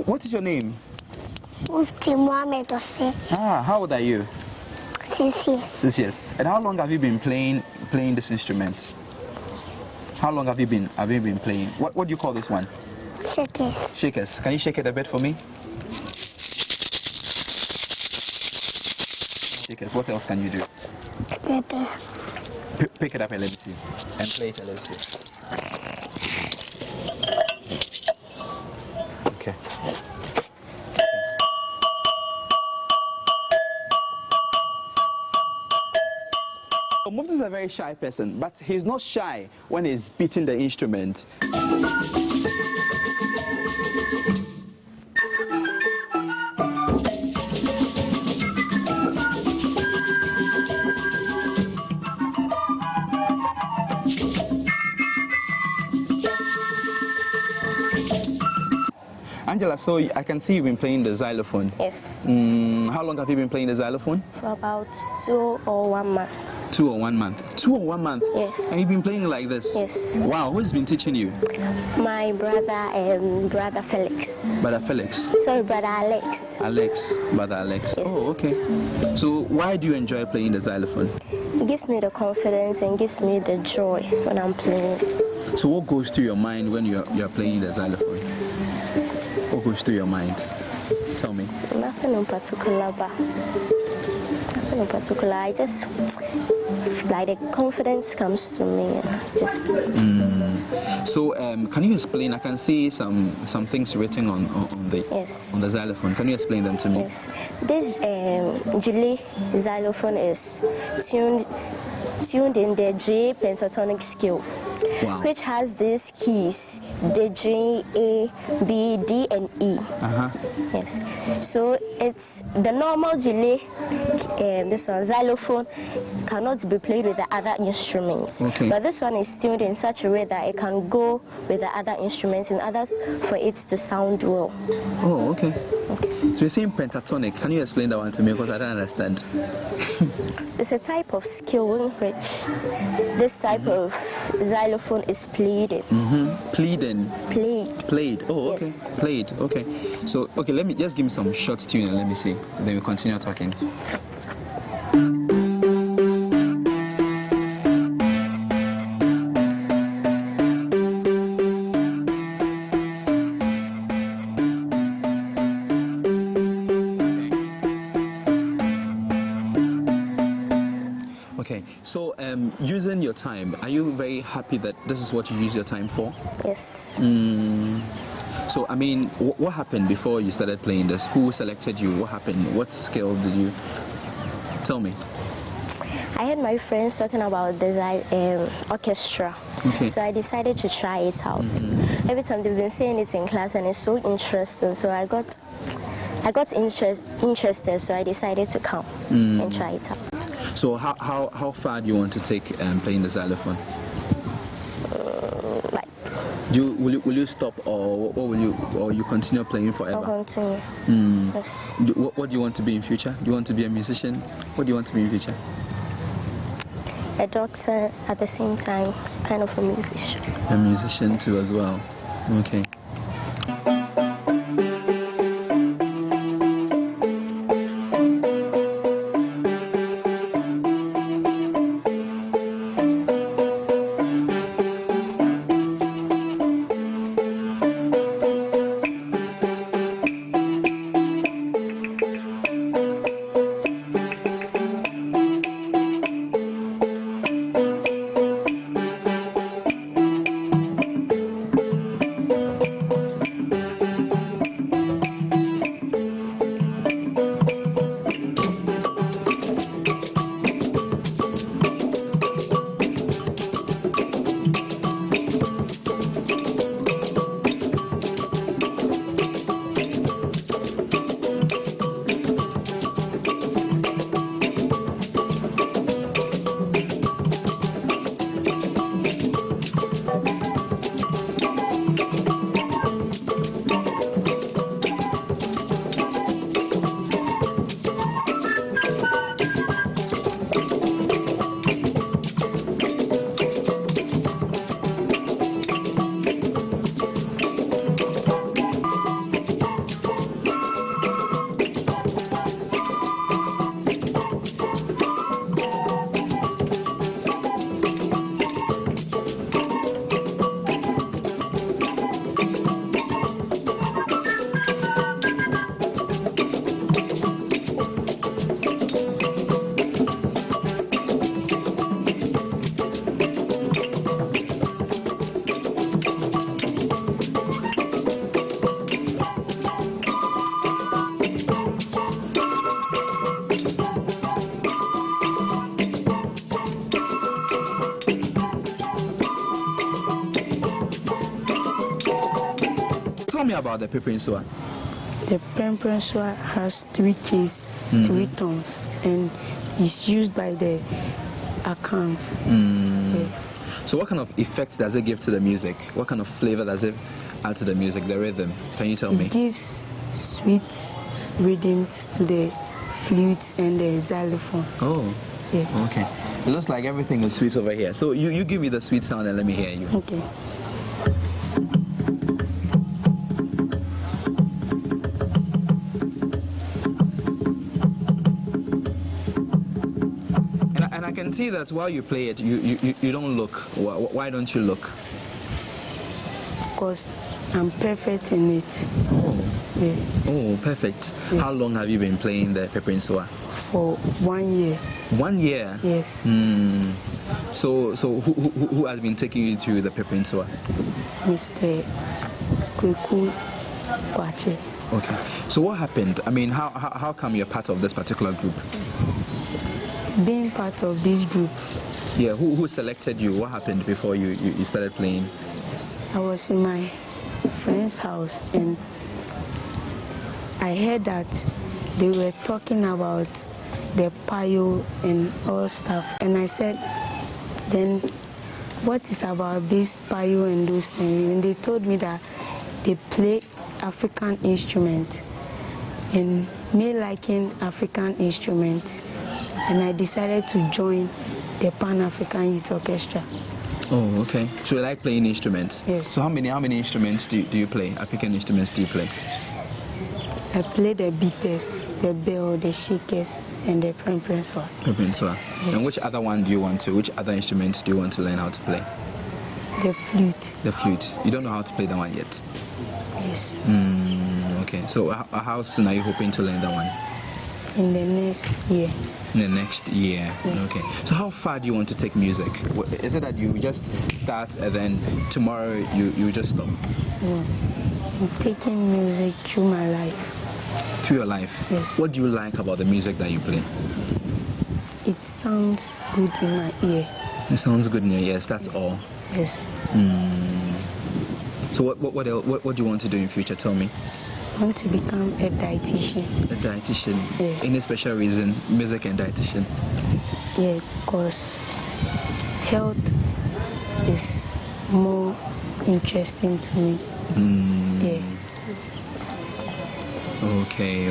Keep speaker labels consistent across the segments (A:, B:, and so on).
A: What is your name?
B: Mufti Mohammed Hussein.
A: How old are you?
B: 6 years.
A: 6 years. And how long have you been playing this instrument? How long have you been playing? What do you call this one?
B: Shakers.
A: Shakers. Can you shake it a bit for me? Shakers. What else can you do? Pick it up and let me see. And play it and let's see. Okay. Mufti is a very shy person, but he's not shy when he's beating the instrument. Angela, so I can see you've been playing the xylophone.
C: Yes.
A: How long have you been playing the xylophone?
C: For about 2 or 1 month.
A: 2 or 1 month? 2 or 1 month?
C: Yes.
A: And you've been playing like this?
C: Yes.
A: Wow, who's been teaching you?
C: My brother and brother Felix.
A: Brother Felix?
C: Sorry, brother Alex.
A: Brother Alex.
C: Yes.
A: Oh, okay. So why do you enjoy playing the xylophone?
C: It gives me the confidence and gives me the joy when I'm playing.
A: So what goes through your mind when you're playing the xylophone? What goes through your mind? Tell me.
C: Nothing in particular, but nothing in particular. I just like the confidence comes to me and I just play.
A: So can you explain? I can see some things written on the xylophone. Can you explain them to me?
C: Yes. This Julie xylophone is tuned in the G pentatonic scale.
A: Wow.
C: Which has these keys, the G, A, B, D, and E. Yes. So it's the normal Julie, this one, xylophone, cannot be played with the other instruments.
A: Okay.
C: But this one is tuned in such a way that it can go with the other instruments in order for it to sound well.
A: Oh, okay. So you're saying pentatonic. Can you explain that one to me because I don't understand?
C: It's a type of scale in which this type of xylophone is played. Played.
A: Oh, okay.
C: Yes.
A: Played. Okay. So, okay, let me just give me some short tune and let me see. Then we continue talking. Okay, so using your time, are you very happy that this is what you use your time for?
C: Yes.
A: So, I mean, what happened before you started playing this? Who selected you? What happened? What skill did you... Tell me.
C: I heard my friends talking about the orchestra.
A: Okay.
C: So I decided to try it out. Every time they've been saying it in class and it's so interesting, so I got interested, so I decided to come and try it out.
A: So how far do you want to take playing the xylophone? Will you stop or will you continue playing forever?
C: I'll continue. Yes.
A: What do you want to be in future? Do you want to be a musician? What do you want to be in future?
C: A doctor, at the same time, kind of a musician.
A: A musician too as well. Okay. me about the Peperinsua.
D: The Peperinsua has 3 keys, 3 tones, and is used by the accounts. Yeah.
A: So what kind of effect does it give to the music? What kind of flavor does it add to the music, the rhythm? Can you tell me?
D: It gives sweet rhythms to the flutes and the xylophone.
A: Oh.
D: Yeah.
A: Okay. It looks like everything is sweet over here. So you give me the sweet sound and let me hear you.
D: Okay.
A: And I can see that while you play it, you don't look. Why don't you look?
D: Because I'm perfect in it.
A: Oh.
D: Yeah.
A: Oh, perfect.
D: Yeah.
A: How long have you been playing the Peperinsua?
D: For 1 year.
A: 1 year?
D: Yes.
A: So who has been taking you through the Peperinsua?
D: Mr. Kweku Kwache.
A: Okay. So what happened? I mean, how come you're part of this particular group?
D: Being part of this group,
A: Yeah, who selected you? What happened before you started playing?
D: I was in my friend's house and I heard that they were talking about the payo and all stuff, and I said, then what is about this payo and those things? And they told me that they play African instruments, and me liking African instruments, and I decided to join the Pan-African Youth Orchestra.
A: Oh, okay. So you like playing instruments?
D: Yes.
A: So how many instruments do you play? African instruments do you play?
D: I play the beaters, the bell, the shakers, and the Peperinsua.
A: Peperinsua.
D: Yeah.
A: And which other one do you want to? Which other instruments do you want to learn how to play?
D: The flute.
A: The flute. You don't know how to play that one yet?
D: Yes.
A: Okay. So how soon are you hoping to learn that one?
D: In the next year.
A: In the next year.
D: Yeah.
A: Okay. So how far do you want to take music? Is it that you just start and then tomorrow you just stop?
D: No. I'm taking music through my life.
A: Through your life?
D: Yes.
A: What do you like about the music that you play?
D: It sounds good in my ear.
A: It sounds good in your ears, that's all.
D: Yes.
A: So what do you want to do in future? Tell me.
D: I want to become a dietitian.
A: A dietitian?
D: Yeah.
A: Any special reason? Music and dietitian?
D: Yeah, because health is more interesting to me. Yeah.
A: Okay.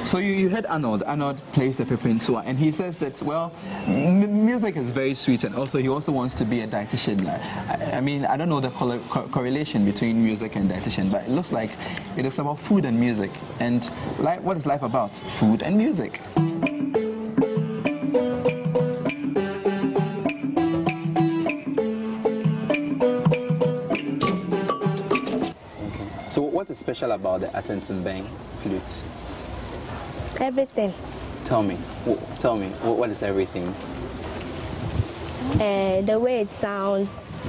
A: So you heard Arnold. Arnold plays the Peperinsua, and he says that, well, music is very sweet, and also he also wants to be a dietitian. I mean, I don't know the correlation between music and dietitian, but it looks like it is about food and music. And what is life about? Food and music. So what is special about the Attenton Bang flute?
C: Everything.
A: Tell me, what is everything?
C: The way it sounds,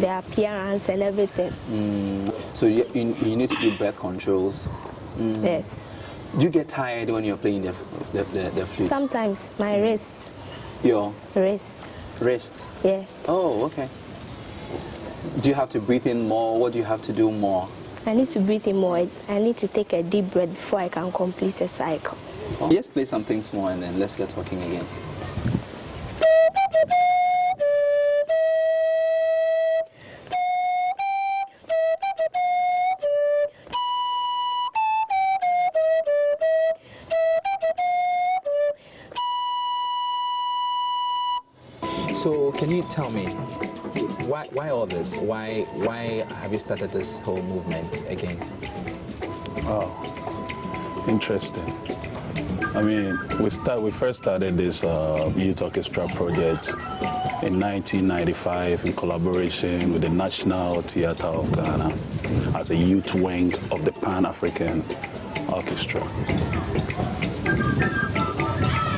C: the appearance and everything.
A: So you need to do breath controls?
C: Yes.
A: Do you get tired when you're playing the flute?
C: Sometimes my wrists.
A: Your
C: Wrists.
A: wrist?
C: Yeah.
A: Oh, okay. Do you have to breathe in more? What do you have to do more?
C: I need to breathe in more. I need to take a deep breath before I can complete a cycle.
A: Yes, play something small and then let's get talking again. So can you tell me why all this? Why have you started this whole movement again?
E: Oh, interesting. I mean, we first started this youth orchestra project in 1995 in collaboration with the National Theatre of Ghana as a youth wing of the Pan-African Orchestra.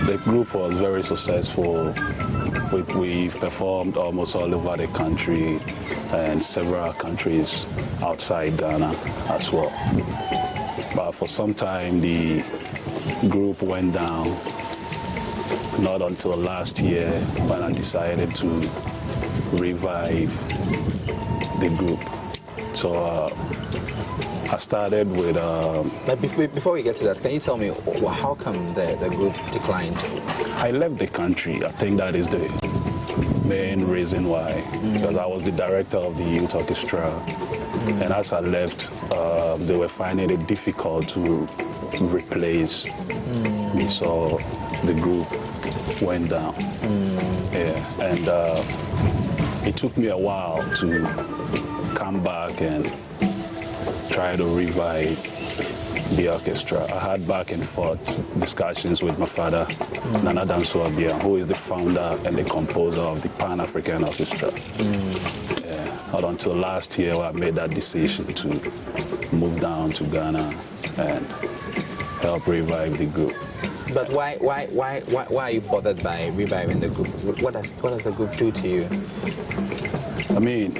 E: The group was very successful. We've performed almost all over the country and several countries outside Ghana as well. But for some time, the group went down. Not until last year when I decided to revive the group. So I started with...
A: But before we get to that, can you tell me how come the group declined?
E: I left the country. I think that is the main reason why. Because I was the director of the youth orchestra. And as I left, they were finding it difficult to replace me. So the group went down. Yeah. And it took me a while to come back and try to revive the orchestra. I had back and forth discussions with my father, Nana Danso, who is the founder and the composer of the Pan-African Orchestra. Not until last year I made that decision to move down to Ghana and help revive the group.
A: But why are you bothered by reviving the group? What does the group do to you?
E: I mean,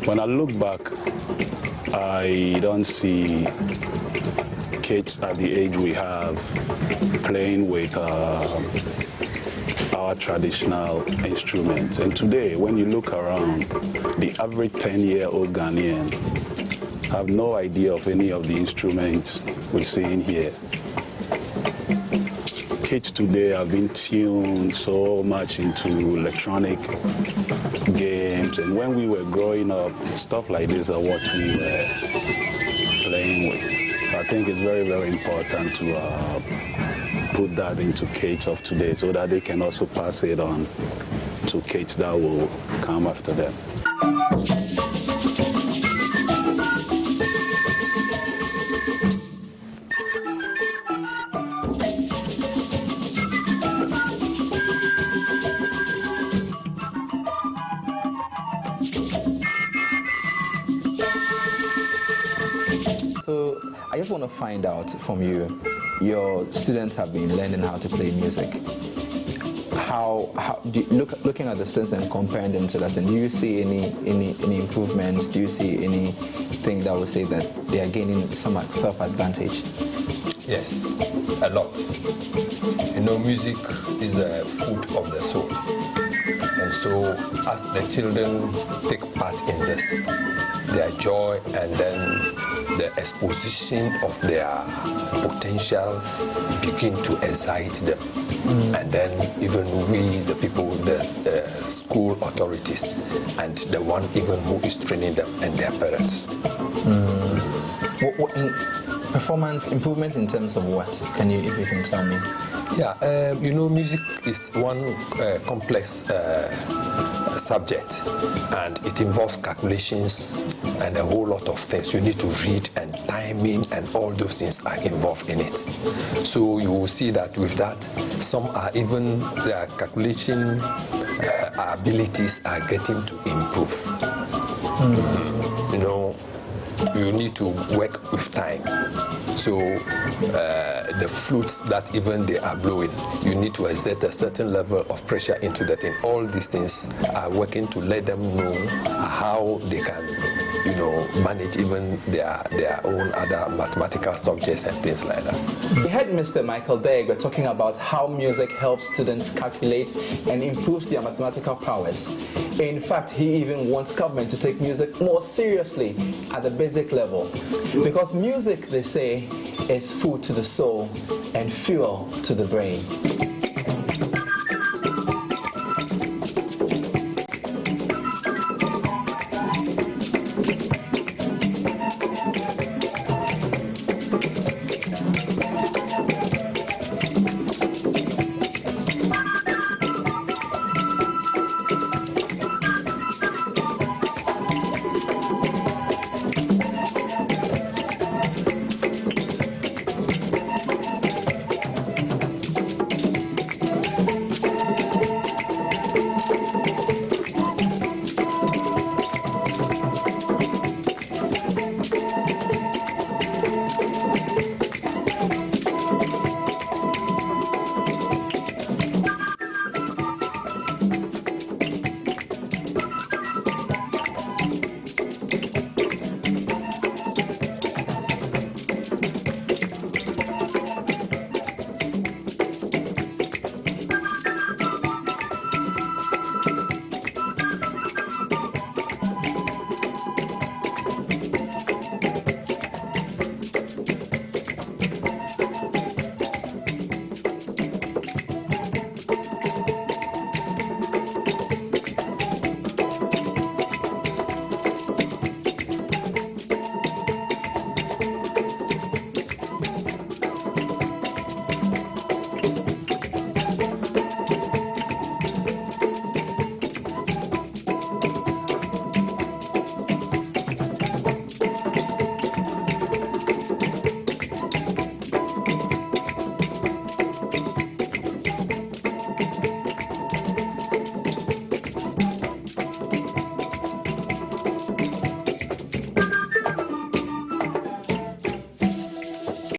E: when I look back, I don't see kids at the age we have playing with our traditional instruments. And today, when you look around, the average 10-year-old Ghanaian have no idea of any of the instruments we're seeing here. Kids today have been tuned so much into electronic games, and when we were growing up, stuff like this are what we were playing with. I think it's very, very important to put that into kids of today so that they can also pass it on to kids that will come after them.
A: So I just want to find out from you, your students have been learning how to play music. How do you, looking at the students and comparing them to that, and do you see any improvement? Do you see anything that would say that they are gaining some self-advantage?
F: Yes, a lot. You know, music is the food of the soul. And so as the children take part in this, their joy and then the exposition of their potentials begin to excite them. And then even we, the people, the school authorities, and the one even who is training them and their parents.
A: What performance improvement in terms of what? If you can tell me?
F: Yeah, you know, music is one complex subject, and it involves calculations and a whole lot of things. You need to read, and timing and all those things are involved in it. So you will see that with that, some are even their calculation abilities are getting to improve. You know, you need to work with time. So the flutes that even they are blowing, you need to exert a certain level of pressure into the thing. All these things are working to let them know how they can, you know, manage even their own other mathematical subjects and things like that.
A: We heard Mr. Michael Degg talking about how music helps students calculate and improves their mathematical powers. In fact, he even wants government to take music more seriously at the basic level. Because music, they say, is food to the soul and fuel to the brain.